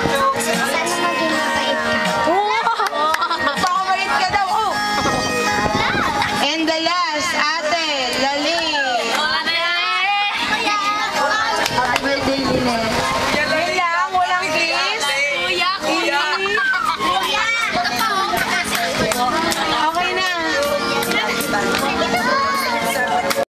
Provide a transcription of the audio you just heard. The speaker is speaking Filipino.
maging mabait ka. Baka malit ka daw, oh! And the last, Ate Lali. Happy birthday, Lynette.